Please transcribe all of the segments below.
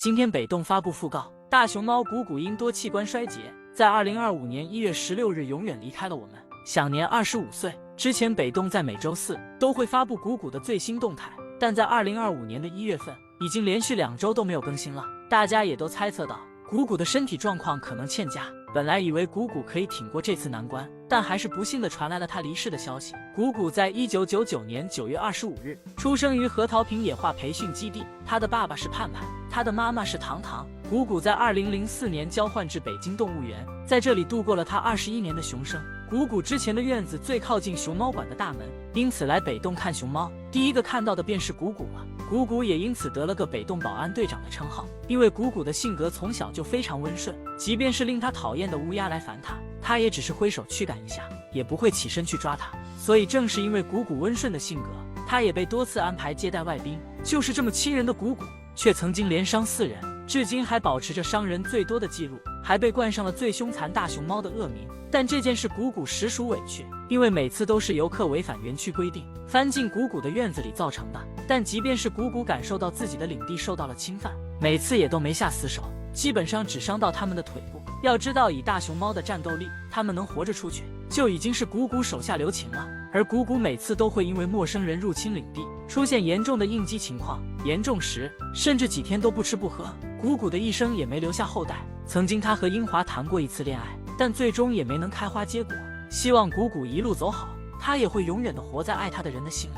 今天北洞发布讣告，大熊猫谷谷因多器官衰竭，在2025年1月16日永远离开了我们，享年25岁。之前北洞在每周四都会发布谷谷的最新动态，但在2025年的1月份，已经连续2周都没有更新了。大家也都猜测到谷谷的身体状况可能欠佳，本来以为谷谷可以挺过这次难关，但还是不幸地传来了他离世的消息。谷谷在1999年9月25日出生于核桃坪野化培训基地，他的爸爸是盼盼，他的妈妈是糖糖。谷谷在2004年交换至北京动物园，在这里度过了他21年的熊生。谷谷之前的院子最靠近熊猫馆的大门，因此来北洞看熊猫，第一个看到的便是谷谷了。谷谷也因此得了个北洞保安队长的称号，因为谷谷的性格从小就非常温顺，即便是令他讨厌的乌鸦来烦他，他也只是挥手驱赶一下，也不会起身去抓它。所以正是因为谷谷温顺的性格，他也被多次安排接待外宾。就是这么亲人的谷谷，却曾经连伤4人，至今还保持着伤人最多的记录，还被冠上了最凶残大熊猫的恶名。但这件事谷谷实属委屈，因为每次都是游客违反园区规定翻进谷谷的院子里造成的。但即便是谷谷感受到自己的领地受到了侵犯，每次也都没下死手，基本上只伤到他们的腿部。要知道以大熊猫的战斗力，他们能活着出去就已经是谷谷手下留情了。而谷谷每次都会因为陌生人入侵领地出现严重的应激情况，严重时甚至几天都不吃不喝。谷谷的一生也没留下后代，曾经他和英华谈过一次恋爱，但最终也没能开花结果。希望谷谷一路走好，他也会永远的活在爱他的人的心里。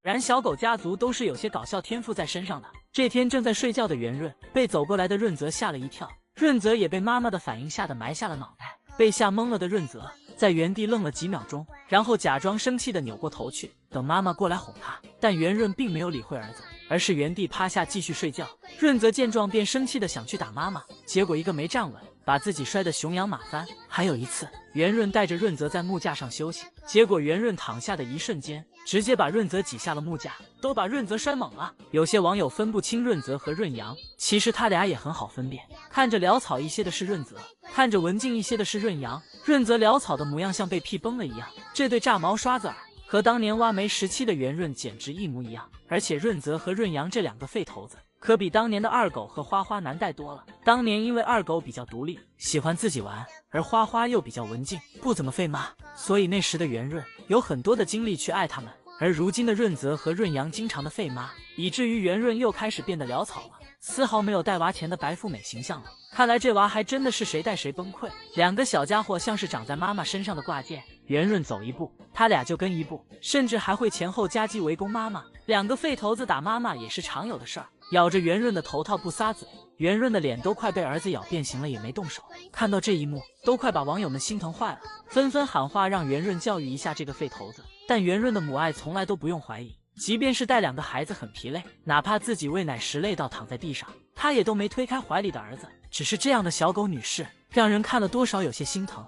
然小狗家族都是有些搞笑天赋在身上的。这天正在睡觉的圆润被走过来的润泽吓了一跳，润泽也被妈妈的反应吓得埋下了脑袋。被吓懵了的润泽在原地愣了几秒钟，然后假装生气的扭过头去，等妈妈过来哄他。但圆润并没有理会儿子，而是原地趴下继续睡觉。润泽见状便生气的想去打妈妈，结果一个没站稳，把自己摔得熊仰马翻。还有一次，圆润带着润泽在木架上休息，结果圆润躺下的一瞬间，直接把润泽挤下了木架，都把润泽摔懵了。有些网友分不清润泽和润阳，其实他俩也很好分辨，看着潦草一些的是润泽，看着文静一些的是润阳。润泽潦草的模样像被屁崩了一样，这对炸毛刷子耳和当年挖煤时期的圆润简直一模一样。而且润泽和润阳这2个废头子可比当年的二狗和花花难带多了。当年因为二狗比较独立，喜欢自己玩，而花花又比较文静，不怎么费骂，所以那时的圆润有很多的精力去爱他们。而如今的润泽和润阳经常的费妈，以至于圆润又开始变得潦草了，丝毫没有带娃前的白富美形象了。看来这娃还真的是谁带谁崩溃。2个小家伙像是长在妈妈身上的挂件，圆润走一步，他俩就跟一步，甚至还会前后夹击围攻妈妈。2个废头子打妈妈也是常有的事儿，咬着圆润的头套不撒嘴，圆润的脸都快被儿子咬变形了也没动手。看到这一幕，都快把网友们心疼坏了，纷纷喊话让圆润教育一下这个废头子。但圆润的母爱从来都不用怀疑，即便是带2个孩子很疲累，哪怕自己喂奶时累到躺在地上，她也都没推开怀里的儿子。只是这样的小狗女士，让人看了多少有些心疼。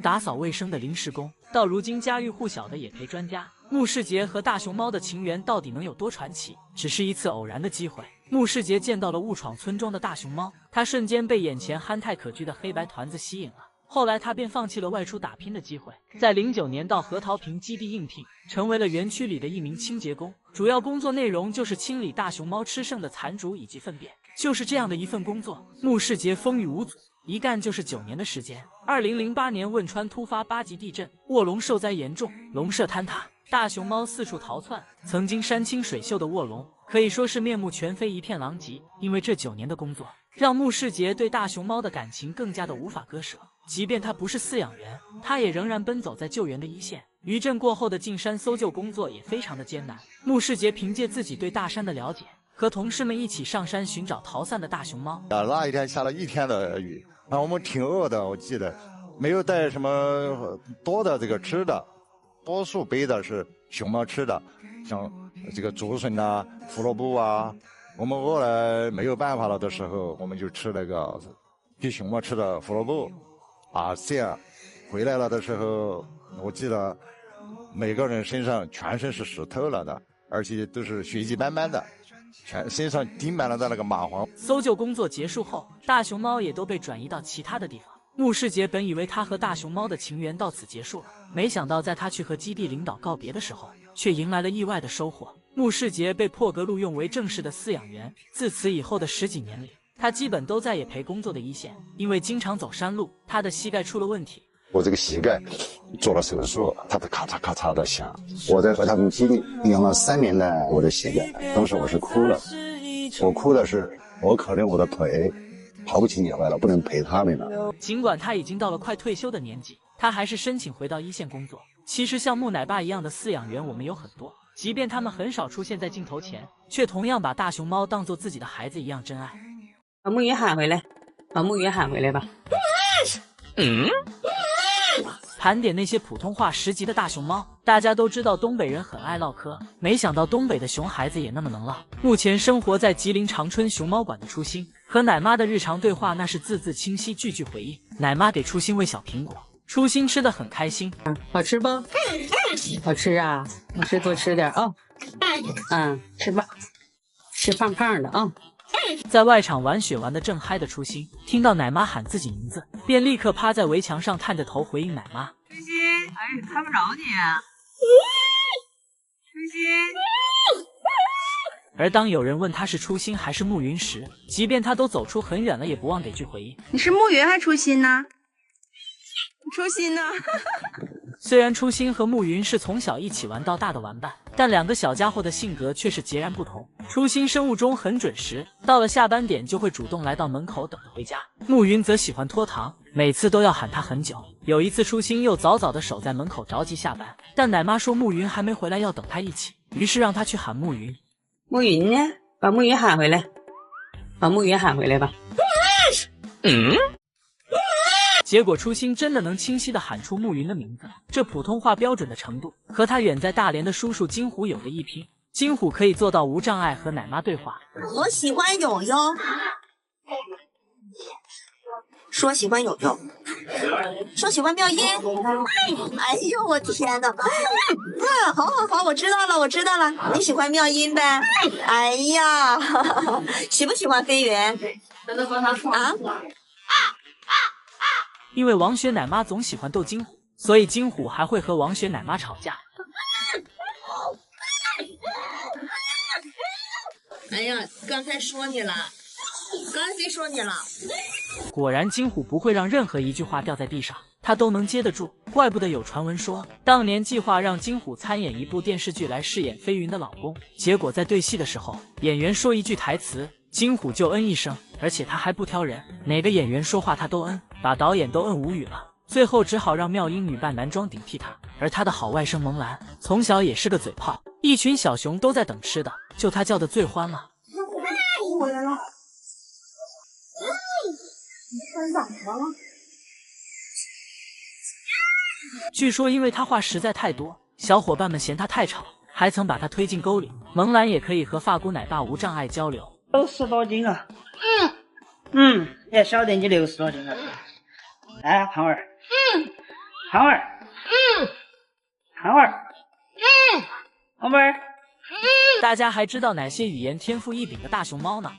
打扫卫生的临时工，到如今家喻户晓的野培专家，穆世杰和大熊猫的情缘到底能有多传奇？只是一次偶然的机会，穆世杰见到了误闯村庄的大熊猫，他瞬间被眼前憨态可掬的黑白团子吸引了。后来他便放弃了外出打拼的机会，在09年到核桃坪基地应聘，成为了园区里的一名清洁工，主要工作内容就是清理大熊猫吃剩的残竹以及粪便。就是这样的一份工作，穆世杰风雨无阻，一干就是9年的时间。2008年汶川突发8级地震，卧龙受灾严重，笼舍坍塌，大熊猫四处逃窜。曾经山清水秀的卧龙可以说是面目全非，一片狼藉。因为这9年的工作，让穆世杰对大熊猫的感情更加的无法割舍。即便他不是饲养员，他也仍然奔走在救援的一线。余震过后的进山搜救工作也非常的艰难。穆世杰凭借自己对大山的了解，和同事们一起上山寻找逃散的大熊猫。那一天下了1天的雨，我们挺饿的，我记得没有带什么多的这个吃的，多数背的是熊猫吃的，像这个竹笋啊、胡萝卜啊。我们饿了没有办法了的时候，我们就吃那个给熊猫吃的胡萝卜啊。这样回来了的时候，我记得每个人身上全身是湿透了的，而且都是血迹斑斑的，全身上滴满了的那个蚂蟥。搜救工作结束后，大熊猫也都被转移到其他的地方。穆世杰本以为他和大熊猫的情缘到此结束了，没想到在他去和基地领导告别的时候，却迎来了意外的收获。穆世杰被破格录用为正式的饲养员。自此以后的10几年里，他基本都在也陪工作的一线，因为经常走山路，他的膝盖出了问题。我这个膝盖做了手术，它的咔嚓咔嚓的响。我在和他们基地养了3年的我的膝盖，当时我是哭了。我哭的是，我可怜我的腿跑不起野外了，不能陪他们了。尽管他已经到了快退休的年纪，他还是申请回到一线工作。其实像木奶爸一样的饲养员我们有很多，即便他们很少出现在镜头前，却同样把大熊猫当作自己的孩子一样珍爱。把木鱼喊回来，把木鱼喊回来吧。盘点那些普通话10级的大熊猫，大家都知道东北人很爱唠嗑，没想到东北的熊孩子也那么能唠。目前生活在吉林长春熊猫馆的初心和奶妈的日常对话，那是字字清晰，句句回应。奶妈给初心喂小苹果，初心吃得很开心。好吃不？好吃啊，好吃多吃点啊。吃吧，吃胖胖的啊。在外场玩雪玩得正嗨的初心，听到奶妈喊自己名字，便立刻趴在围墙上探着头回应奶妈。初心，看不着你啊。初心。而当有人问他是初心还是暮云时，即便他都走出很远了，也不忘给句回应。你是暮云还是初心呢？初心呢？虽然初心和暮云是从小一起玩到大的玩伴，但2个小家伙的性格却是截然不同。初心生物钟很准时，到了下班点就会主动来到门口等着回家。暮云则喜欢拖堂，每次都要喊他很久。有一次初心又早早的守在门口着急下班，但奶妈说暮云还没回来，要等他一起，于是让他去喊暮云。暮云呢？把暮云喊回来，把暮云喊回来吧。结果初心真的能清晰地喊出暮云的名字，这普通话标准的程度和他远在大连的叔叔金虎有的一拼。金虎可以做到无障碍和奶妈对话。我喜欢友友，说喜欢友友，说喜欢妙音。哎呦我天哪！好好好，我知道了，我知道了，你喜欢妙音呗？哎呀，喜不喜欢飞云？啊？因为王雪奶妈总喜欢逗金虎，所以金虎还会和王雪奶妈吵架。哎呀，刚才说你了，刚才谁说你了？果然金虎不会让任何一句话掉在地上，他都能接得住。怪不得有传闻说，当年计划让金虎参演一部电视剧来饰演飞云的老公，结果在对戏的时候，演员说一句台词，金虎就嗯一声，而且他还不挑人，哪个演员说话他都嗯，把导演都嗯无语了。最后只好让妙音女扮男装顶替他。而他的好外甥萌兰从小也是个嘴炮，一群小熊都在等吃的，就他叫的最欢了。回来了，你穿咋了？据说因为他话实在太多，小伙伴们嫌他太吵，还曾把他推进沟里。萌兰也可以和发姑奶爸无障碍交流。都10多斤啊！也晓得你60多斤了。来，胖儿，胖儿，胖儿，宝贝儿。大家还知道哪些语言天赋异禀的大熊猫呢？